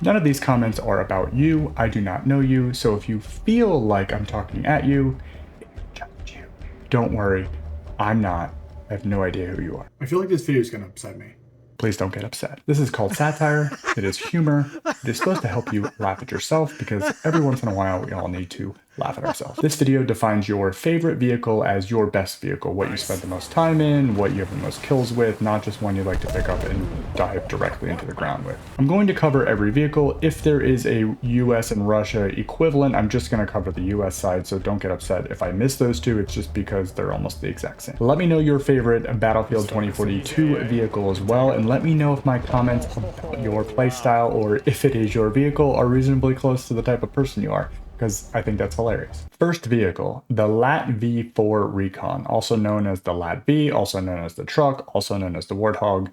None of these comments are about you. I do not know you, so if you feel like I'm talking at you, don't worry, I'm not. I have no idea who you are. I feel like this video is gonna upset me. Please don't get upset. This is called satire. It is humor. It is supposed to help you laugh at yourself because every once in a while we all need to laugh at ourselves. This video defines your favorite vehicle as your best vehicle, what you spend the most time in, what you have the most kills with, not just one you like to pick up and dive directly into the ground with. I'm going to cover every vehicle. If there is a US and Russia equivalent, I'm just going to cover the US side, so don't get upset if I miss those two. It's just because they're almost the exact same. Let me know your favorite Battlefield 2042 vehicle as well, and let me know if my comments about your playstyle or if it is your vehicle are reasonably close to the type of person you are, because I think that's hilarious. First vehicle, the Lat V4 Recon, also known as the Lat V, also known as the truck, also known as the Warthog.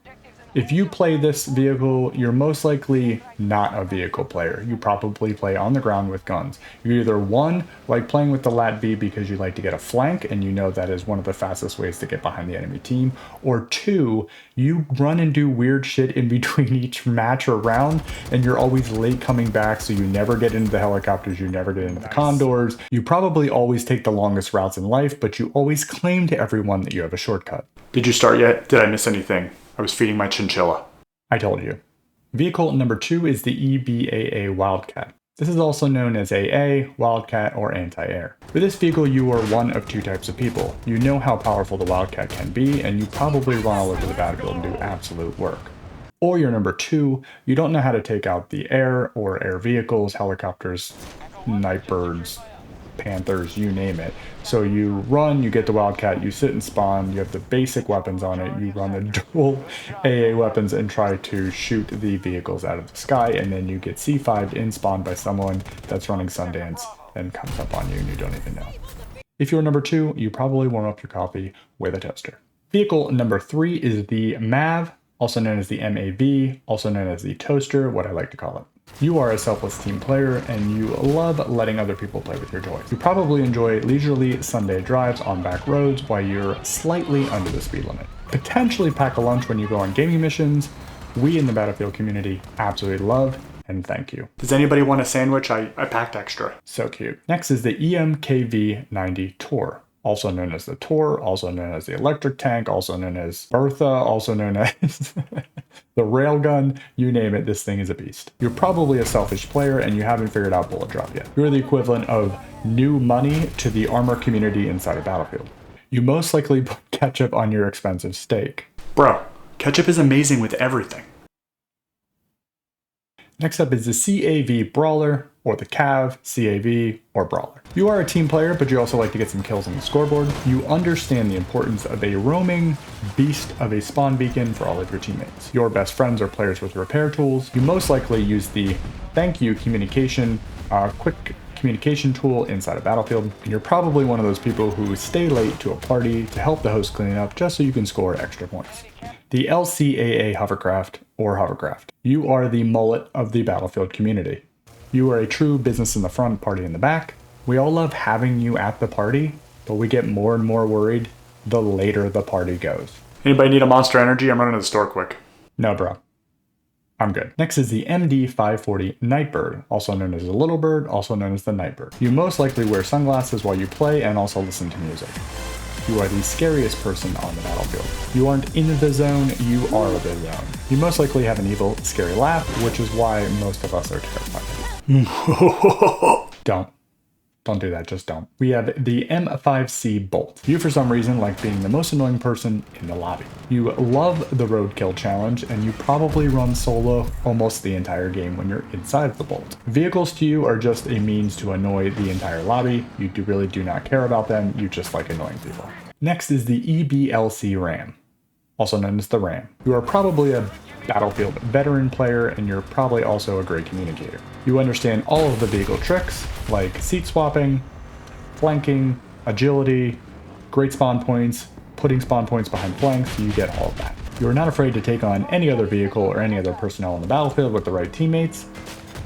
If you play this vehicle, you're most likely not a vehicle player. You probably play on the ground with guns. You either one, like playing with the Lat V because you like to get a flank and you know that is one of the fastest ways to get behind the enemy team, or two, you run and do weird shit in between each match or round and you're always late coming back, so you never get into the helicopters, you never get into the Condors. You probably always take the longest routes in life, but you always claim to everyone that you have a shortcut. Did you start yet? Did I miss anything? I was feeding my chinchilla. I told you. Vehicle number 2 is the EBAA Wildcat. This is also known as AA, Wildcat, or Anti-Air. With this vehicle, you are one of two types of people. You know how powerful the Wildcat can be, and you probably run all over the battlefield and do absolute work. Or you're number 2, you don't know how to take out the air or air vehicles, helicopters, Nightbirds, Panthers, you name it. So you run, you get the Wildcat, you sit and spawn, you have the basic weapons on it, you run the dual AA weapons and try to shoot the vehicles out of the sky, and then you get C5'd in spawn by someone that's running Sundance and comes up on you and you don't even know. If you're number 2, you probably warm up your coffee with a toaster. Vehicle number 3 is the MAV, also known as the MAV, also known as the toaster, what I like to call it. You are a selfless team player and you love letting other people play with your toys. You probably enjoy leisurely Sunday drives on back roads while you're slightly under the speed limit. Potentially pack a lunch when you go on gaming missions. We in the Battlefield community absolutely love and thank you. Does anybody want a sandwich? I packed extra. So cute. Next is the EMKV-90 Tor. Also known as the Tor, also known as the electric tank, also known as Bertha, also known as the railgun, you name it, this thing is a beast. You're probably a selfish player and you haven't figured out bullet drop yet. You're the equivalent of new money to the armor community inside of Battlefield. You most likely put ketchup on your expensive steak. Bro, ketchup is amazing with everything. Next up is the Cav Brawler, or the Cav, CAV, or Brawler. You are a team player, but you also like to get some kills on the scoreboard. You understand the importance of a roaming beast of a spawn beacon for all of your teammates. Your best friends are players with repair tools. You most likely use the thank you communication, quick communication tool inside a Battlefield. And you're probably one of those people who stay late to a party to help the host clean up just so you can score extra points. The LCAA Hovercraft, or Hovercraft. You are the mullet of the Battlefield community. You are a true business in the front, party in the back. We all love having you at the party, but we get more and more worried the later the party goes. Anybody need a Monster Energy? I'm running to the store quick. No, bro. I'm good. Next is the MD540 Nightbird, also known as the Little Bird, also known as the Nightbird. You most likely wear sunglasses while you play and also listen to music. You are the scariest person on the battlefield. You aren't in the zone, you are the zone. You most likely have an evil, scary laugh, which is why most of us are terrified. Don't do that, just don't. We have the M5C Bolt. You, for some reason, like being the most annoying person in the lobby. You love the roadkill challenge, and you probably run solo almost the entire game when you're inside of the Bolt. Vehicles to you are just a means to annoy the entire lobby. You really do not care about them, you just like annoying people. Next is the EBLC Ram, also known as the Ram. You are probably a Battlefield veteran player, and you're probably also a great communicator. You understand all of the vehicle tricks, like seat swapping, flanking, agility, great spawn points, putting spawn points behind flanks, you get all of that. You are not afraid to take on any other vehicle or any other personnel on the battlefield with the right teammates,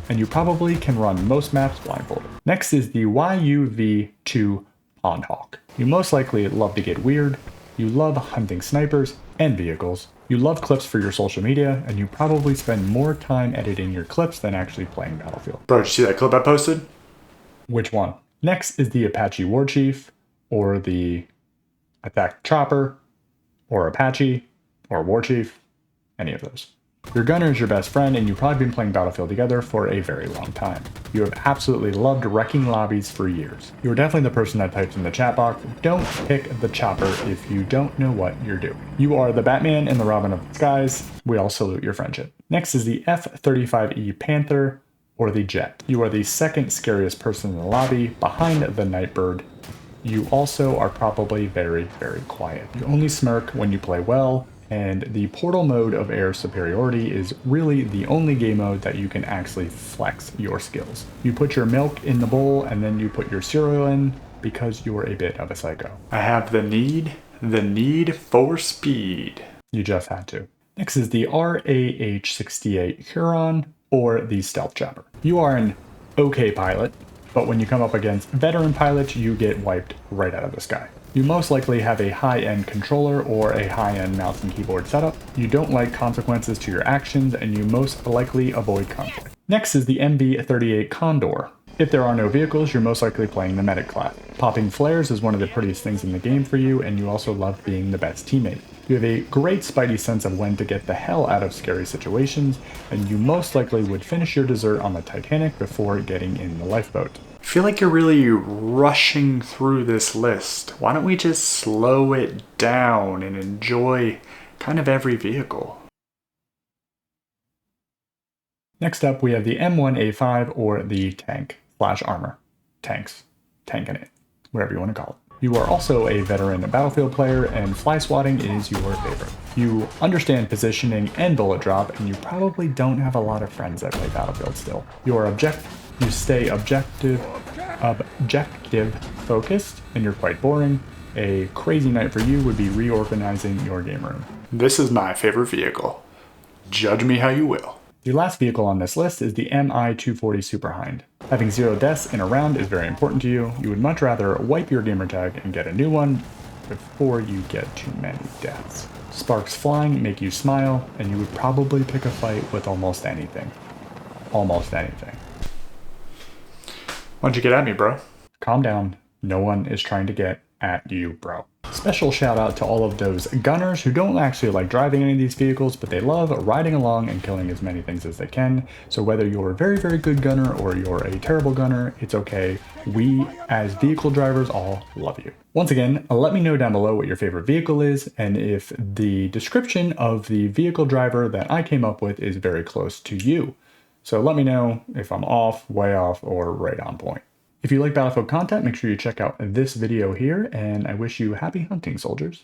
and you probably can run most maps blindfolded. Next is the YV2 Talon Hawk. You most likely love to get weird, you love hunting snipers and vehicles, You love clips for your social media, and you probably spend more time editing your clips than actually playing Battlefield. Bro, did you see that clip I posted? Which one? Next is the Apache Warchief, or the Attack Chopper, or Apache, or Warchief, any of those. Your gunner is your best friend, and you've probably been playing Battlefield together for a very long time. You have absolutely loved wrecking lobbies for years. You are definitely the person that types in the chat box, "Don't pick the chopper if you don't know what you're doing." You are the Batman and the Robin of the skies. We all salute your friendship. Next is the F35 Panther, or the Jet. You are the second scariest person in the lobby, behind the Nightbird. You also are probably very, very quiet. You only smirk when you play well, and the portal mode of air superiority is really the only game mode that you can actually flex your skills. You put your milk in the bowl and then you put your cereal in because you're a bit of a psycho. I have the need for speed. You just had to. Next is the RAH-68 Huron, or the Stealth Chopper. You are an okay pilot, but when you come up against veteran pilots, you get wiped right out of the sky. You most likely have a high-end controller or a high-end mouse and keyboard setup. You don't like consequences to your actions, and you most likely avoid conflict. Next is the MV38 Condor. If there are no vehicles, you're most likely playing the medic class. Popping flares is one of the prettiest things in the game for you, and you also love being the best teammate. You have a great spidey sense of when to get the hell out of scary situations, and you most likely would finish your dessert on the Titanic before getting in the lifeboat. I feel like you're really rushing through this list. Why don't we just slow it down and enjoy kind of every vehicle? Next up, we have the M1A5, or the Tank/Armor. Tanking it, whatever you want to call it. You are also a veteran Battlefield player, and fly swatting is your favorite. You understand positioning and bullet drop, and you probably don't have a lot of friends that play Battlefield still. You stay objective focused, and you're quite boring. A crazy night for you would be reorganizing your game room. This is my favorite vehicle. Judge me how you will. The last vehicle on this list is the Mi-240 Superhind. Having 0 deaths in a round is very important to you. You would much rather wipe your gamertag and get a new one before you get too many deaths. Sparks flying make you smile, and you would probably pick a fight with almost anything. Almost anything. Why'd you get at me, bro? Calm down. No one is trying to get at you, bro. Special shout out to all of those gunners who don't actually like driving any of these vehicles, but they love riding along and killing as many things as they can. So whether you're a very, very good gunner or you're a terrible gunner, it's okay. We, as vehicle drivers, all love you. Once again, let me know down below what your favorite vehicle is, and if the description of the vehicle driver that I came up with is very close to you. So let me know if I'm off, way off, or right on point. If you like Battlefield content, make sure you check out this video here, and I wish you happy hunting, soldiers.